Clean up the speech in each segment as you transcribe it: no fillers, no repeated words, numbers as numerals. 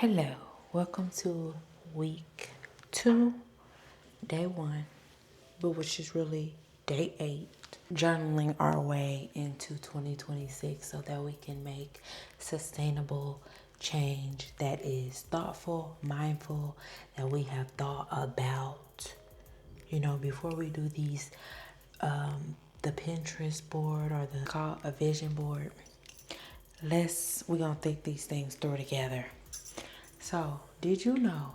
Hello, welcome to week 2, day 1, but which is really day 8. Journaling our way into 2026 so that we can make sustainable change that is thoughtful, mindful, that we have thought about. You know, before we do these, the Pinterest board or the call a vision board, we're gonna think these things through together. So, did you know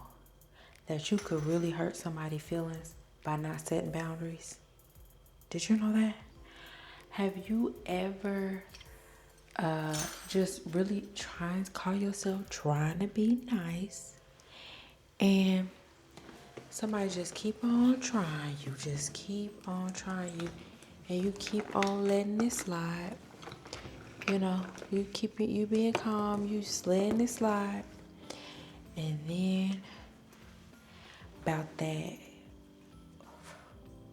that you could really hurt somebody's feelings by not setting boundaries? Did you know that? Have you ever just really call yourself trying to be nice, and somebody just keep on trying, you just keep on trying, and you keep on letting it slide. You know, you being calm, you just letting it slide. And then about that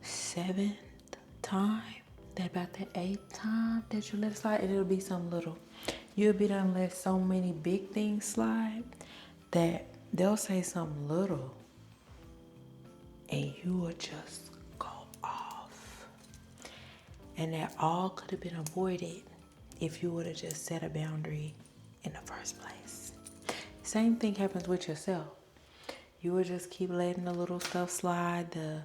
7th time, about that 8th time that you let it slide, and it'll be some little. You'll be done let so many big things slide that they'll say something little, and you will just go off. And that all could have been avoided if you would have just set a boundary in the first place. Same thing happens with yourself. You would just keep letting the little stuff slide, the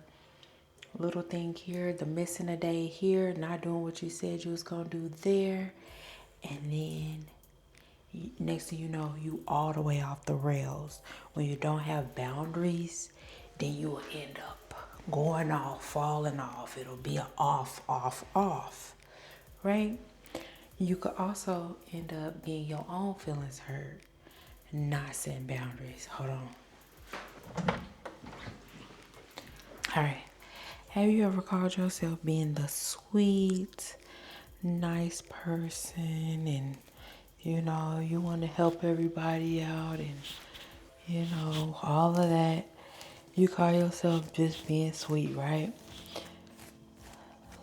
little thing here, the missing a day here, not doing what you said you was going to do there. And then next thing you know, you all the way off the rails. When you don't have boundaries, then you will end up going off, falling off. It'll be an off, right? You could also end up getting your own feelings hurt, not setting boundaries. Hold on. All right. Have you ever called yourself being the sweet, nice person, and you know, you want to help everybody out, and you know, all of that? You call yourself just being sweet, right?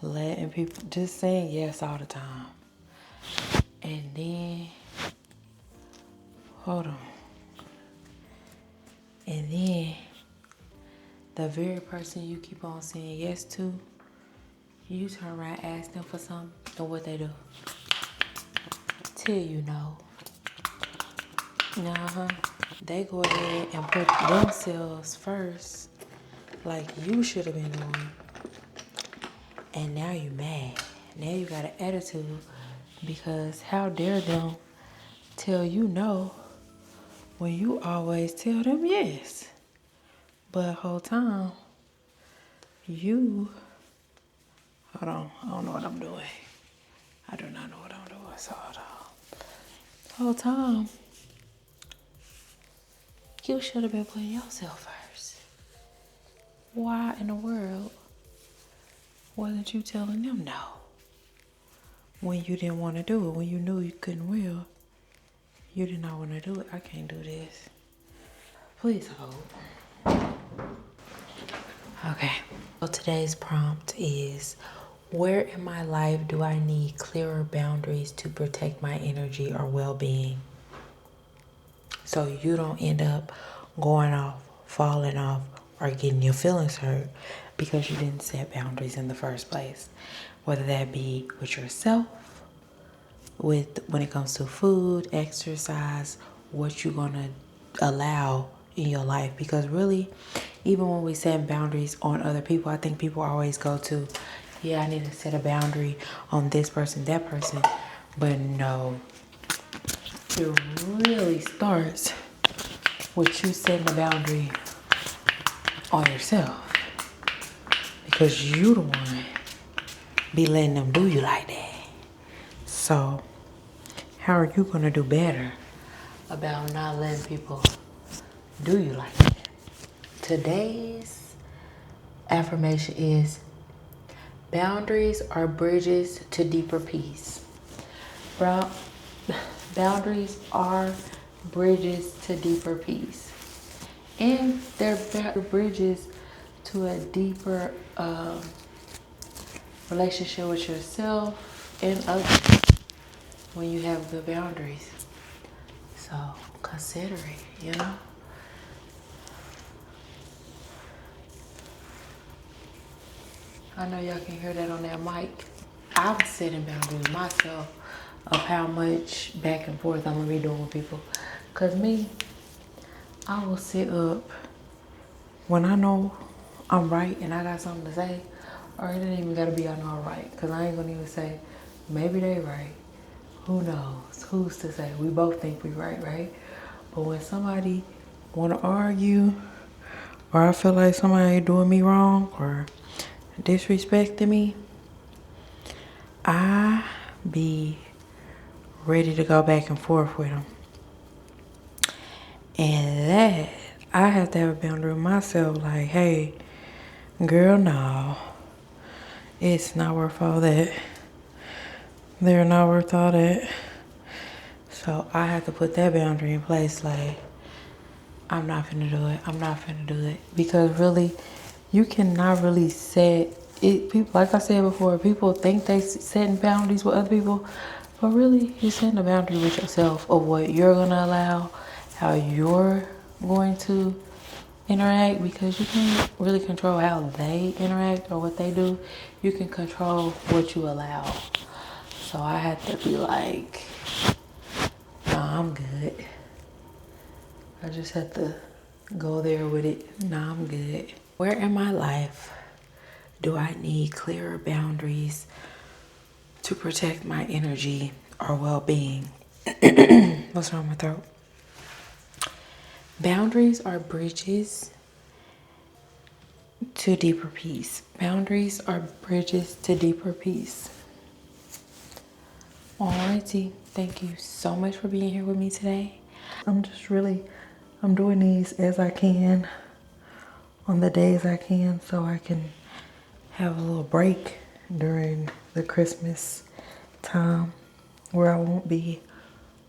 Letting people, just saying yes all the time. And then, hold on. And then, the very person you keep on saying yes to, you turn around, ask them for something, and what they do? Till you know. They go ahead and put themselves first, like you should have been doing. And now you mad. Now you got an attitude because how dare them tell you no when you always tell them yes. But the whole time, hold on, I don't know what I'm doing. I do not know what I'm doing, so hold on. The whole time, you should have been putting yourself first. Why in the world wasn't you telling them no? When you didn't want to do it, when you knew you couldn't will, you did not want to do it. I can't do this. Please hold. Okay. So today's prompt is, where in my life do I need clearer boundaries to protect my energy or well-being? So you don't end up going off, falling off, or getting your feelings hurt because you didn't set boundaries in the first place. Whether that be with yourself, when it comes to food, exercise, what you're gonna allow in your life. Because really, even when we set boundaries on other people, I think people always go to, yeah, I need to set a boundary on this person, that person. But no, it really starts with you setting a boundary on yourself, because you the one be letting them do you like that. So how are you gonna do better about not letting people do you like that? Today's affirmation is, boundaries are bridges to deeper peace. Boundaries are bridges to deeper peace. And they're bridges to a deeper relationship with yourself and others when you have good boundaries. So considering, you know? I know y'all can hear that on that mic. I'm setting boundaries myself of how much back and forth I'm gonna be doing with people. Cause me, I will sit up when I know I'm right and I got something to say, or it ain't even gotta be I know I'm right. Cause I ain't gonna even say, maybe they right. Who knows? Who's to say? We both think we right? But when somebody wanna argue, or I feel like somebody doing me wrong, or disrespecting me, I be ready to go back and forth with them. And that, I have to have a boundary with myself, like, hey, girl, no. It's not worth all that. They're not worth all that. So I have to put that boundary in place, like, I'm not finna do it. I'm not finna do it. Because really, you cannot really set it. People, like I said before, people think they setting boundaries with other people, but really, you're setting a boundary with yourself of what you're gonna allow, how you're going to interact, because you can't really control how they interact or what they do. You can control what you allow. So I had to be like, nah, I'm good. I just had to go there with it. Nah, I'm good. Where in my life do I need clearer boundaries to protect my energy or well-being? What's wrong with my throat? Boundaries are bridges to deeper peace. Boundaries are bridges to deeper peace. Alrighty, thank you so much for being here with me today. I'm doing these as I can, on the days I can, so I can have a little break during the Christmas time where I won't be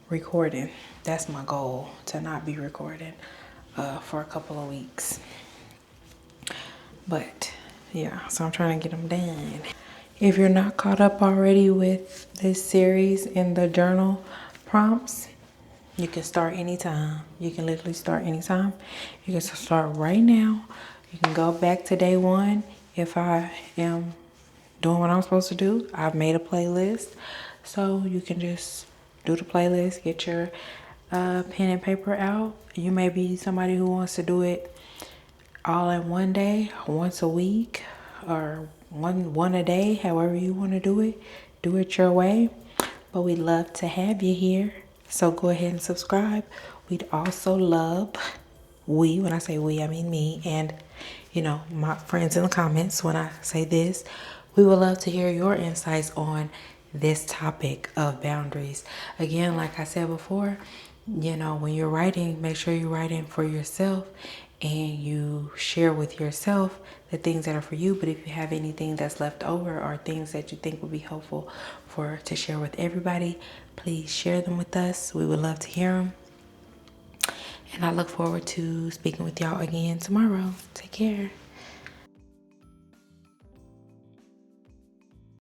recording. That's my goal, to not be recording for a couple of weeks. But yeah, so I'm trying to get them done. If you're not caught up already with this series in the journal prompts, you can start anytime. You can literally start anytime. You can start right now. You can go back to day one. If I am doing what I'm supposed to do, I've made a playlist. So you can just do the playlist, get your pen and paper out. You may be somebody who wants to do it all in one day, once a week, or one a day, however you want to do it your way. But we'd love to have you here, so go ahead and subscribe. We'd also love, when I say we, I mean me and my friends in the comments. When I say this, we would love to hear your insights on this topic of boundaries. Again, like I said before, when you're writing, make sure you're writing for yourself and you share with yourself the things that are for you. But if you have anything that's left over or things that you think would be helpful to share with everybody, please share them with us. We would love to hear them. And I look forward to speaking with y'all again tomorrow. Take care.